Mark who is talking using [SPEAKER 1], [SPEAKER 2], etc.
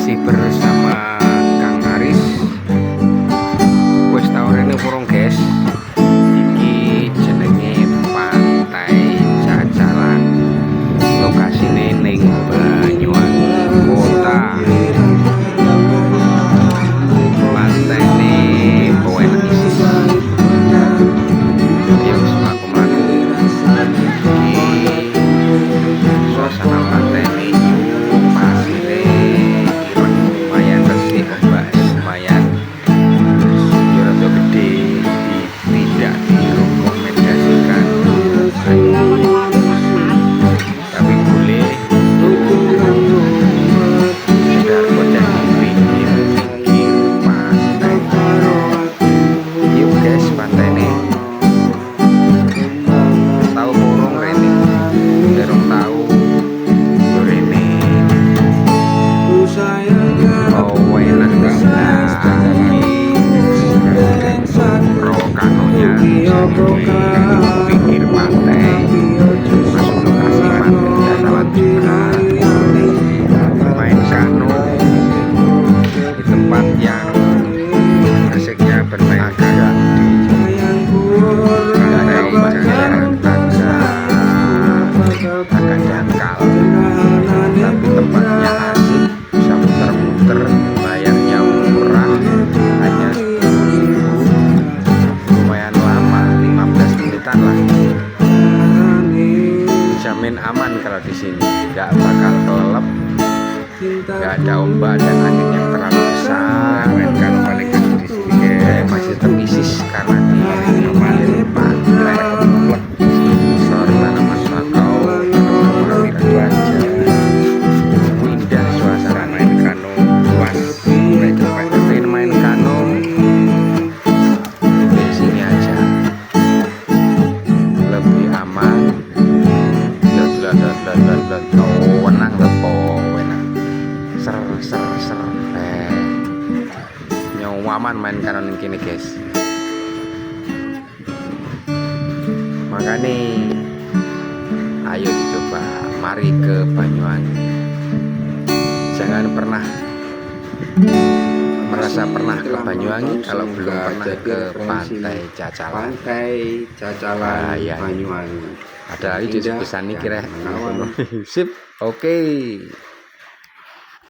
[SPEAKER 1] masih bersama Kang Aris. Wis tau rene purung guys. Iki jenenge Pantai Cacalan. Lokasine ning Banyuwangi Kota. Pantene enak isi. Ya wis mlaku-mlaku. Suasana pantai ini pasire ireng, lumayan bersih, ombak lumayan ya rada gede, tidak direkomendasikan tapi boleh sekedar bocah di pinggir pantai. Yuk guys, pantai ini tahu burung rene derong tahu rene oh enak kanonya pinggir pantai masuk lokasi pantai Cacalan juga main kano di tempat yang asiknya bermain agak agak dangkal tapi tempatnya asik, bisa muter-muter, bayarnya murah, hanya 10.000, lumayan lama, 15 menitan lah. Jamin aman kalau di sini, nggak bakal kelelep, nggak ada ombak dan angin yang terlalu besar. Kalau paling di sini masih terpisis karena di pinggir pantai. Sore tanaman bakau, tanaman itu aja. Indah suasana main kano, puas. Pengen main kano di sini aja, lebih aman. Wenang lepo, wenang. Ser. Nyawaman main kano ning kene guys. Makanya ayo dicoba, mari ke Banyuwangi. Jangan pernah merasa pernah ke Banyuwangi kalau belum pernah ke Pantai Cacalan.
[SPEAKER 2] Pantai Cacalan
[SPEAKER 1] ya.
[SPEAKER 2] Banyuwangi.
[SPEAKER 1] Ada lagi di pesan ini kira. Sip, oke.